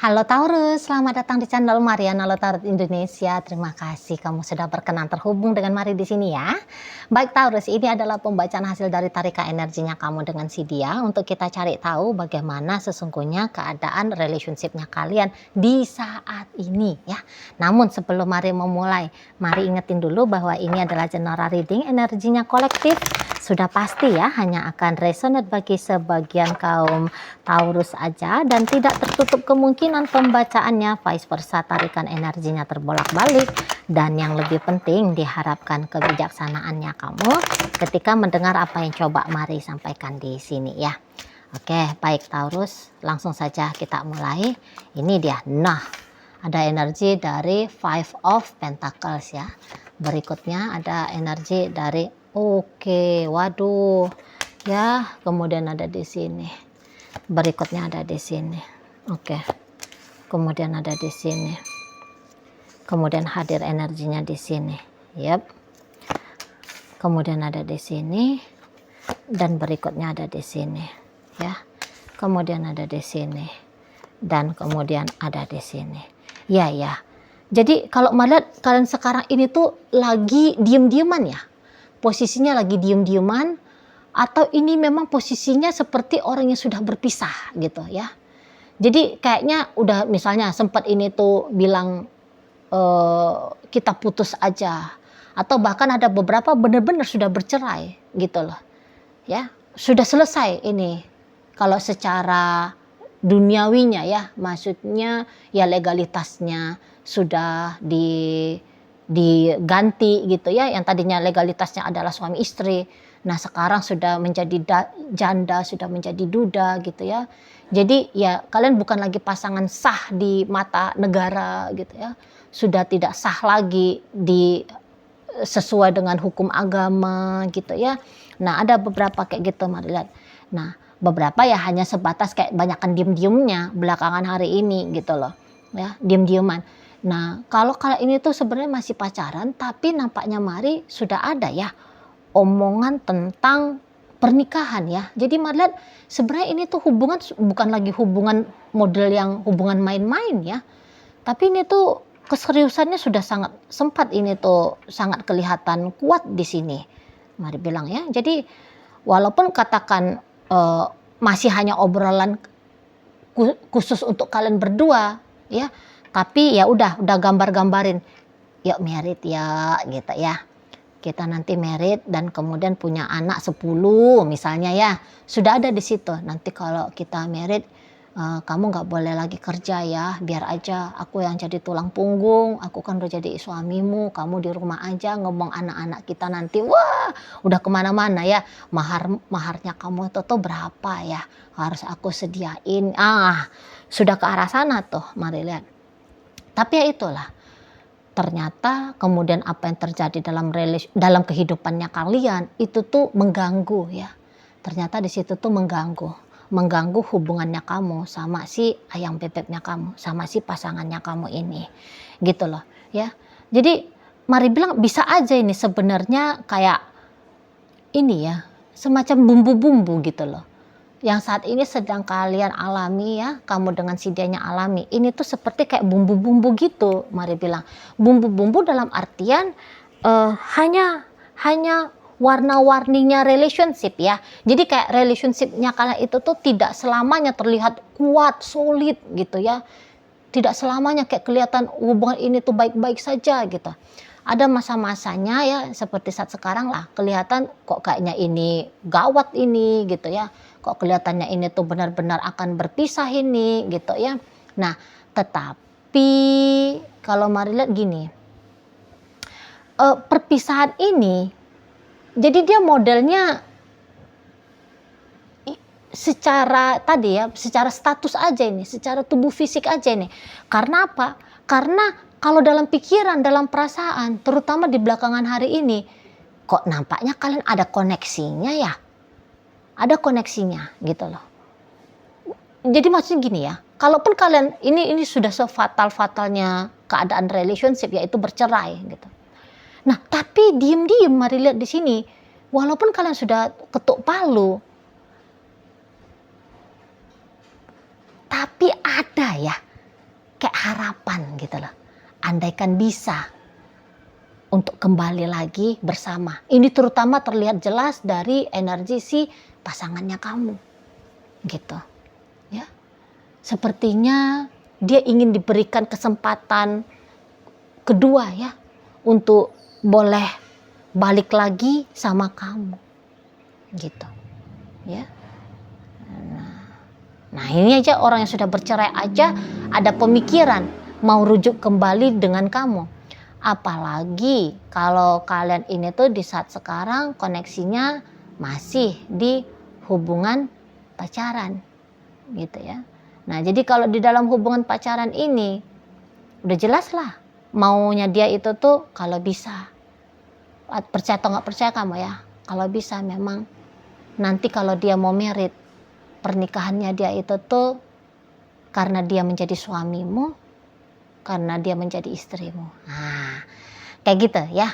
Halo Taurus, selamat datang di channel Mariana Tarot Indonesia. Terima kasih kamu sudah berkenan terhubung dengan Mari di sini ya. Baik Taurus, ini adalah pembacaan hasil dari tarikan energinya kamu dengan si dia untuk kita cari tahu bagaimana sesungguhnya keadaan relationship-nya kalian di saat ini ya. Namun sebelum Mari memulai, Mari ingetin dulu bahwa ini adalah general reading, energinya kolektif. Sudah pasti ya, hanya akan resonate bagi sebagian kaum Taurus aja dan tidak tertutup kemungkinan pembacaannya vice versa, tarikan energinya terbolak-balik. Dan yang lebih penting, diharapkan kebijaksanaannya kamu ketika mendengar apa yang coba Mari sampaikan di sini ya. Oke, baik Taurus, langsung saja kita mulai. Ini dia. Nah, ada energi dari Five of Pentacles ya. Berikutnya ada energi dari waduh. Ya, kemudian ada di sini. Berikutnya ada di sini. Oke. Kemudian ada di sini. Kemudian hadir energinya di sini. Yep. Kemudian ada di sini dan berikutnya ada di sini, ya. Kemudian ada di sini dan kemudian ada di sini. Ya. Jadi kalau melihat kalian sekarang ini tuh lagi diem-dieman ya. Posisinya lagi diem-dieman atau ini memang posisinya seperti orang yang sudah berpisah gitu ya. Jadi kayaknya udah misalnya sempat ini tuh bilang kita putus aja, atau bahkan ada beberapa benar-benar sudah bercerai gitu loh ya, sudah selesai ini kalau secara duniawinya ya, maksudnya ya legalitasnya sudah diganti gitu ya, yang tadinya legalitasnya adalah suami istri, nah sekarang sudah menjadi janda, sudah menjadi duda gitu ya. Jadi ya kalian bukan lagi pasangan sah di mata negara gitu ya, sudah tidak sah lagi sesuai dengan hukum agama gitu ya. Nah ada beberapa kayak gitu Mari lihat. Nah beberapa ya hanya sebatas kayak banyakan diem-diemnya belakangan hari ini gitu loh ya, diem-dieman. Nah kalau kalian ini tuh sebenarnya masih pacaran, tapi nampaknya Mari sudah ada ya omongan tentang pernikahan ya. Jadi Mari lihat sebenarnya ini tuh hubungan bukan lagi hubungan model yang hubungan main-main ya, tapi ini tuh keseriusannya sudah sangat sempat ini tuh sangat kelihatan kuat di sini. Mari bilang ya. Jadi walaupun katakan masih hanya obrolan khusus untuk kalian berdua ya, tapi ya udah gambar-gambarin yuk merit ya gitu ya. Kita nanti merit dan kemudian punya anak 10 misalnya ya. Sudah ada di situ. Nanti kalau kita merit kamu nggak boleh lagi kerja ya, biar aja aku yang jadi tulang punggung, aku kan udah jadi suamimu, kamu di rumah aja ngomong anak-anak kita nanti, wah udah kemana-mana ya, maharnya kamu itu tuh berapa ya, harus aku sediain, sudah ke arah sana tuh Mari lihat. Tapi ya itulah, ternyata kemudian apa yang terjadi dalam kehidupannya kalian itu tuh mengganggu ya. Ternyata di situ tuh mengganggu hubungannya kamu sama si ayam bebeknya kamu, sama si pasangannya kamu ini. Gitu loh ya. Jadi Mari bilang bisa aja ini sebenarnya kayak ini ya, semacam bumbu-bumbu gitu loh, yang saat ini sedang kalian alami ya, kamu dengan si dianya alami. Ini tuh seperti kayak bumbu-bumbu gitu, Mari bilang. Bumbu-bumbu dalam artian hanya warna-warninya relationship ya. Jadi kayak relationshipnya kalian itu tuh tidak selamanya terlihat kuat, solid gitu ya. Tidak selamanya kayak kelihatan hubungan ini tuh baik-baik saja gitu. Ada masa-masanya ya seperti saat sekarang lah, kelihatan kok kayaknya ini gawat ini gitu ya. Kok kelihatannya ini tuh benar-benar akan berpisah ini gitu ya. Nah tetapi kalau Mari lihat gini, perpisahan ini jadi dia modelnya secara tadi ya, secara status aja ini, secara tubuh fisik aja ini. Karena apa? Karena kalau dalam pikiran, dalam perasaan, terutama di belakangan hari ini, kok nampaknya kalian ada koneksinya ya. Ada koneksinya gitu loh. Jadi maksudnya gini ya, kalaupun kalian ini sudah sefatal-fatalnya keadaan relationship yaitu bercerai gitu. Nah, tapi diem-diem Mari lihat di sini, walaupun kalian sudah ketuk palu, tapi ada ya andaikan bisa untuk kembali lagi bersama. Ini terutama terlihat jelas dari energi si pasangannya kamu, gitu. Ya, sepertinya dia ingin diberikan kesempatan kedua ya, untuk boleh balik lagi sama kamu, gitu. Ya. Nah ini aja orang yang sudah bercerai aja ada pemikiran mau rujuk kembali dengan kamu. Apalagi kalau kalian ini tuh di saat sekarang koneksinya masih di hubungan pacaran, gitu ya. Nah jadi kalau di dalam hubungan pacaran ini udah jelas lah maunya dia itu tuh kalau bisa, percaya atau nggak percaya kamu ya, kalau bisa memang nanti kalau dia mau merit, pernikahannya dia itu tuh karena dia menjadi suamimu, karena dia menjadi istrimu. Nah, kayak gitu ya.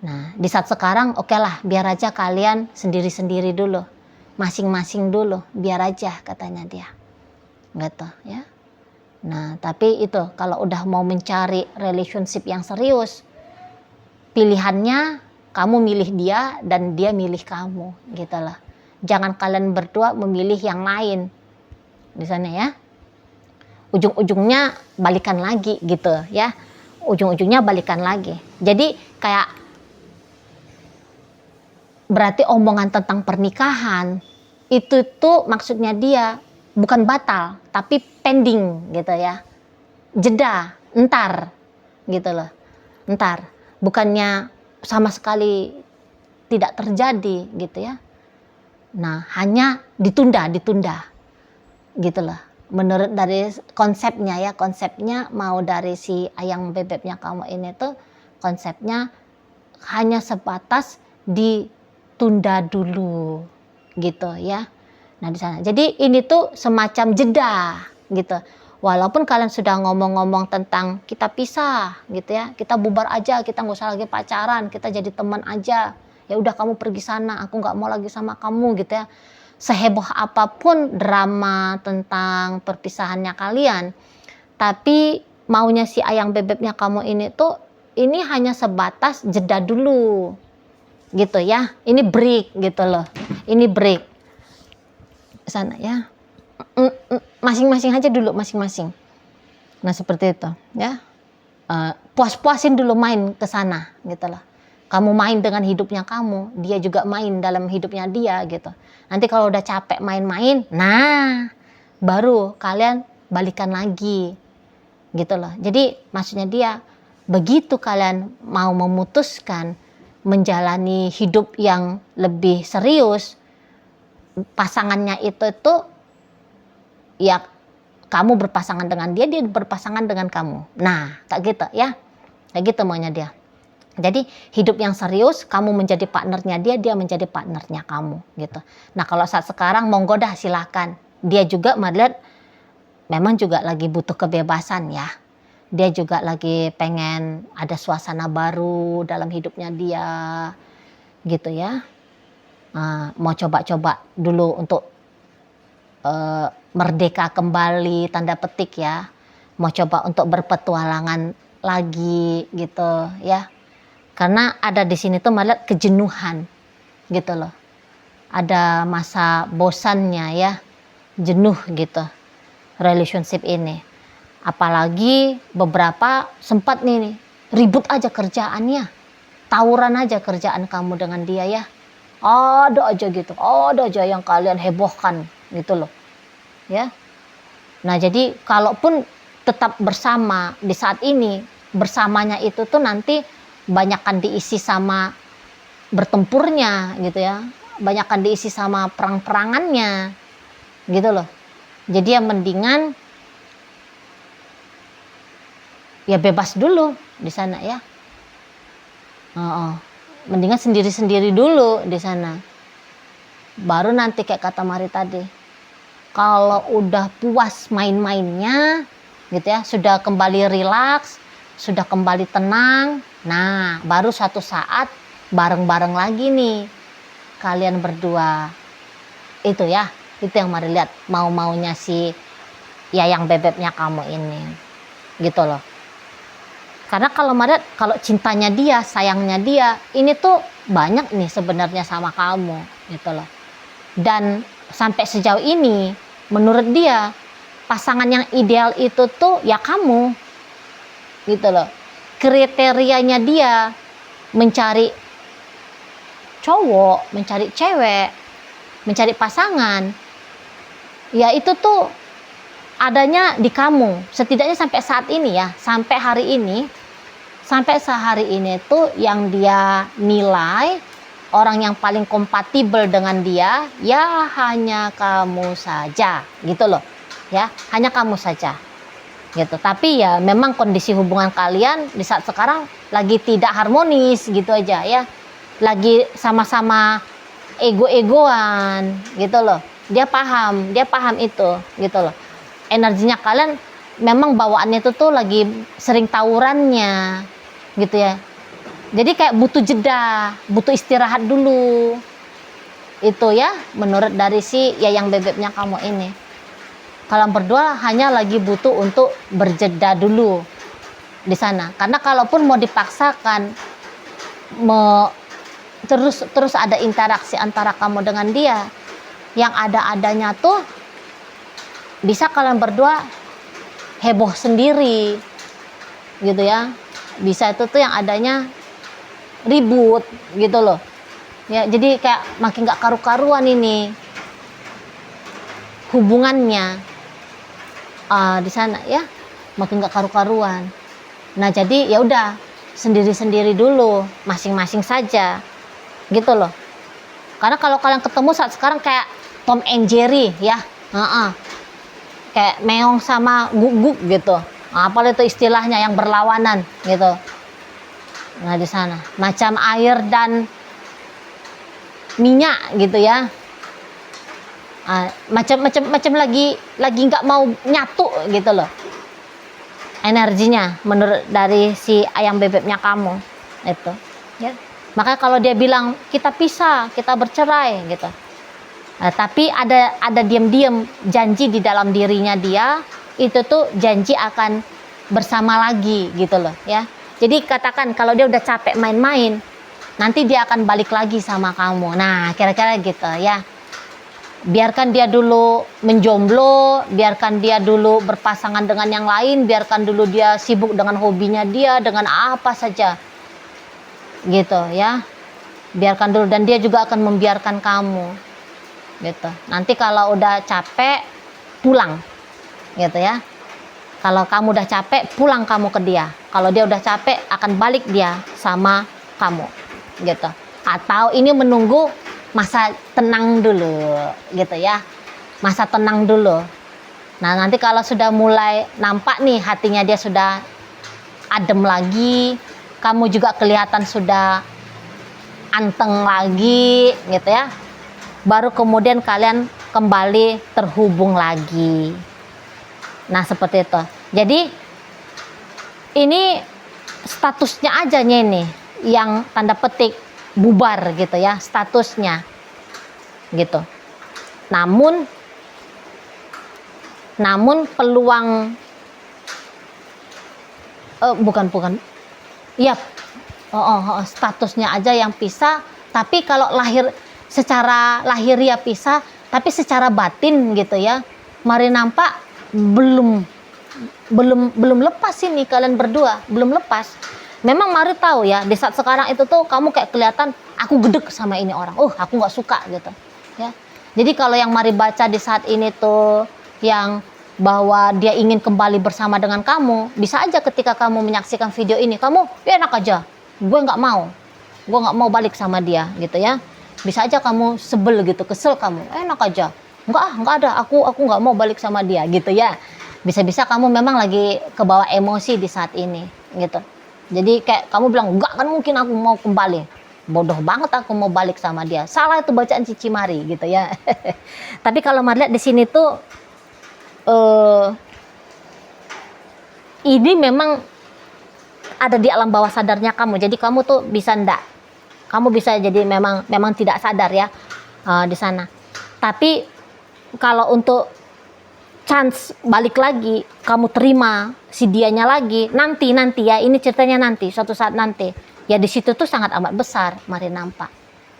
Nah, di saat sekarang oke lah, biar aja kalian sendiri-sendiri dulu. Masing-masing dulu, biar aja katanya dia. Gitu ya. Nah, tapi itu kalau udah mau mencari relationship yang serius, pilihannya kamu milih dia dan dia milih kamu, gitu lah. Jangan kalian berdua memilih yang lain di sana ya. Ujung-ujungnya balikan lagi gitu ya. Ujung-ujungnya balikan lagi. Jadi kayak berarti omongan tentang pernikahan itu tuh maksudnya dia bukan batal tapi pending gitu ya. Jeda, entar gitu loh. Entar, bukannya sama sekali tidak terjadi gitu ya. Nah, hanya ditunda gitu loh. Menurut dari konsepnya ya, konsepnya mau dari si ayang bebeknya kamu ini tuh konsepnya hanya sebatas ditunda dulu gitu ya. Nah di sana. Jadi ini tuh semacam jeda gitu. Walaupun kalian sudah ngomong-ngomong tentang kita pisah gitu ya, kita bubar aja, kita nggak usah lagi pacaran, kita jadi teman aja. Ya udah kamu pergi sana, aku nggak mau lagi sama kamu gitu ya. Seheboh apapun drama tentang perpisahannya kalian, tapi maunya si ayang bebeknya kamu ini tuh ini hanya sebatas jeda dulu gitu ya. Ini break gitu loh. Ini break sana ya. Masing-masing aja dulu masing-masing. Nah seperti itu ya. Puas-puasin dulu main ke sana gitu loh. Kamu main dengan hidupnya kamu, dia juga main dalam hidupnya dia gitu. Nanti kalau udah capek main-main, nah baru kalian balikan lagi gitu loh. Jadi maksudnya dia begitu kalian mau memutuskan menjalani hidup yang lebih serius, pasangannya itu tuh ya kamu berpasangan dengan dia, dia berpasangan dengan kamu. Nah kayak gitu ya, kayak gitu maunya dia. Jadi hidup yang serius, kamu menjadi partnernya dia, dia menjadi partnernya kamu gitu. Nah kalau saat sekarang monggo dah silakan. Dia juga melihat memang juga lagi butuh kebebasan ya. Dia juga lagi pengen ada suasana baru dalam hidupnya dia gitu ya. Mau coba-coba dulu untuk merdeka kembali tanda petik ya. Mau coba untuk berpetualangan lagi gitu ya. Karena ada di sini tuh malah kejenuhan gitu loh. Ada masa bosannya ya, jenuh gitu relationship ini. Apalagi beberapa sempat nih ribut aja kerjaannya, tawuran aja kerjaan kamu dengan dia ya. Ada aja gitu, ada aja yang kalian hebohkan gitu loh. Ya. Nah jadi kalaupun tetap bersama di saat ini, bersamanya itu tuh nanti banyakkan diisi sama bertempurnya gitu ya, banyakkan diisi sama perang-perangannya gitu loh. Jadi ya mendingan ya bebas dulu di sana ya. Mendingan sendiri-sendiri dulu di sana. Baru nanti kayak kata Mari tadi, kalau udah puas main-mainnya gitu ya, sudah kembali rilaks, sudah kembali tenang, nah baru suatu saat bareng-bareng lagi nih kalian berdua. Itu ya, itu yang Mari lihat mau-maunya si Yayang bebeknya kamu ini gitu loh. Karena kalau Maret, kalau cintanya dia, sayangnya dia, ini tuh banyak nih sebenarnya sama kamu, gitu loh. Dan sampai sejauh ini, menurut dia, pasangan yang ideal itu tuh ya kamu, gitu loh. Kriterianya dia mencari cowok, mencari cewek, mencari pasangan, ya itu tuh adanya di kamu. Setidaknya sampai saat ini ya, sampai sehari ini tuh yang dia nilai orang yang paling kompatibel dengan dia ya hanya kamu saja, gitu loh. Ya, hanya kamu saja. Gitu. Tapi ya memang kondisi hubungan kalian di saat sekarang lagi tidak harmonis gitu aja ya. Lagi sama-sama ego-egoan gitu loh. Dia paham itu gitu loh. Energinya kalian memang bawaannya itu tuh lagi sering tawurannya gitu ya. Jadi kayak butuh jeda, butuh istirahat dulu. Itu ya menurut dari si Yayang Bebeknya kamu ini. Kalian berdua hanya lagi butuh untuk berjeda dulu di sana. Karena kalaupun mau dipaksakan terus ada interaksi antara kamu dengan dia, yang ada-adanya tuh bisa kalian berdua heboh sendiri gitu ya. Bisa itu tuh yang adanya ribut gitu loh ya. Jadi kayak makin gak karu-karuan ini hubungannya di sana ya, makin gak karu-karuan. Nah jadi ya udah sendiri-sendiri dulu, masing-masing saja gitu loh. Karena kalau kalian ketemu saat sekarang kayak Tom and Jerry ya, kayak meong sama guguk gitu. Apa itu istilahnya yang berlawanan gitu. Nah di sana macam air dan minyak gitu ya. Macam lagi nggak mau nyatu gitu loh energinya menurut dari si Ayang Bebeknya kamu itu ya. Makanya kalau dia bilang kita pisah, kita bercerai gitu, nah, tapi ada diam-diam janji di dalam dirinya dia itu tuh janji akan bersama lagi gitu loh ya. Jadi katakan kalau dia udah capek main-main, nanti dia akan balik lagi sama kamu. Nah kira-kira gitu ya. Biarkan dia dulu menjomblo, biarkan dia dulu berpasangan dengan yang lain, biarkan dulu dia sibuk dengan hobinya dia, dengan apa saja gitu ya. Biarkan dulu, dan dia juga akan membiarkan kamu gitu. Nanti kalau udah capek pulang gitu ya. Kalau kamu udah capek pulang kamu ke dia. Kalau dia udah capek akan balik dia sama kamu gitu. Atau ini menunggu masa tenang dulu gitu ya, masa tenang dulu. Nah nanti kalau sudah mulai nampak nih hatinya dia sudah adem lagi, kamu juga kelihatan sudah anteng lagi gitu ya, baru kemudian kalian kembali terhubung lagi. Nah seperti itu. Jadi ini statusnya aja nih yang tanda petik bubar gitu ya statusnya gitu. Namun peluang bukan iya statusnya aja yang pisah, tapi kalau secara lahiriah pisah, tapi secara batin gitu ya, mari nampak belum lepas ini kalian berdua, belum lepas. Memang Mari tahu ya, di saat sekarang itu tuh kamu kayak kelihatan aku gedek sama ini orang. Aku nggak suka gitu. Ya. Jadi kalau yang Mari baca di saat ini tuh yang bahwa dia ingin kembali bersama dengan kamu, bisa aja ketika kamu menyaksikan video ini, kamu ya enak aja. Gue nggak mau balik sama dia gitu ya. Bisa aja kamu sebel gitu, kesel kamu. Enak aja. Nggak ada. Aku nggak mau balik sama dia gitu ya. Bisa-bisa kamu memang lagi kebawa emosi di saat ini gitu. Jadi kayak kamu bilang, enggak kan mungkin aku mau kembali. Bodoh banget aku mau balik sama dia. Salah itu bacaan Cici Mari gitu ya. Tapi kalau Mari lihat di sini tuh ini memang ada di alam bawah sadarnya kamu. Jadi kamu tuh bisa enggak. Kamu bisa jadi memang tidak sadar ya di sana. Tapi kalau untuk chance balik lagi, kamu terima si dianya lagi, nanti ya, ini ceritanya nanti, suatu saat nanti. Ya di situ tuh sangat amat besar, mari nampak.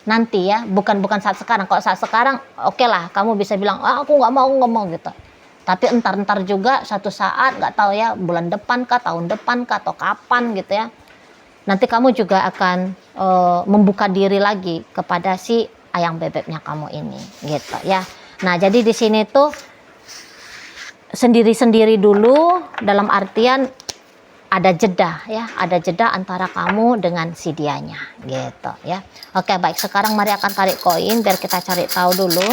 Nanti ya, bukan saat sekarang. Kalau saat sekarang, oke lah, kamu bisa bilang, aku nggak mau gitu. Tapi entar juga suatu saat, nggak tahu ya, bulan depan kah, tahun depan kah, atau kapan gitu ya. Nanti kamu juga akan membuka diri lagi kepada si ayang bebeknya kamu ini, gitu ya. Nah, jadi di sini tuh sendiri-sendiri dulu, dalam artian ada jeda ya, ada jeda antara kamu dengan si dianya gitu ya. Oke, baik, sekarang mari akan tarik koin biar kita cari tahu dulu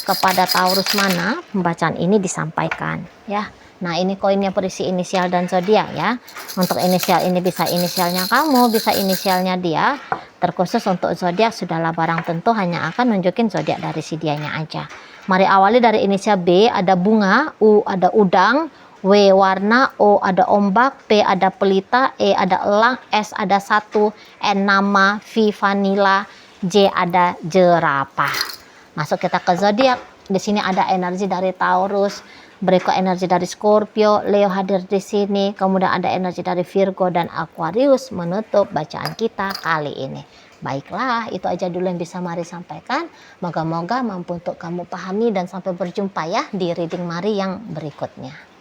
kepada Taurus mana pembacaan ini disampaikan ya. Nah, ini koinnya berisi inisial dan zodiak ya. Untuk inisial ini bisa inisialnya kamu, bisa inisialnya dia. Terkhusus untuk zodiak sudahlah barang tentu hanya akan nunjukin zodiak dari si dianya aja. Mari awali dari inisial B, ada bunga, U ada udang, W warna, O ada ombak, P ada pelita, E ada elang, S ada satu, N nama, V vanila, J ada jerapah. Masuk kita ke zodiak. Di sini ada energi dari Taurus, berikut energi dari Scorpio, Leo hadir di sini, kemudian ada energi dari Virgo dan Aquarius menutup bacaan kita kali ini. Baiklah, itu aja dulu yang bisa Mari sampaikan. Moga-moga mampu untuk kamu pahami dan sampai berjumpa ya di reading Mari yang berikutnya.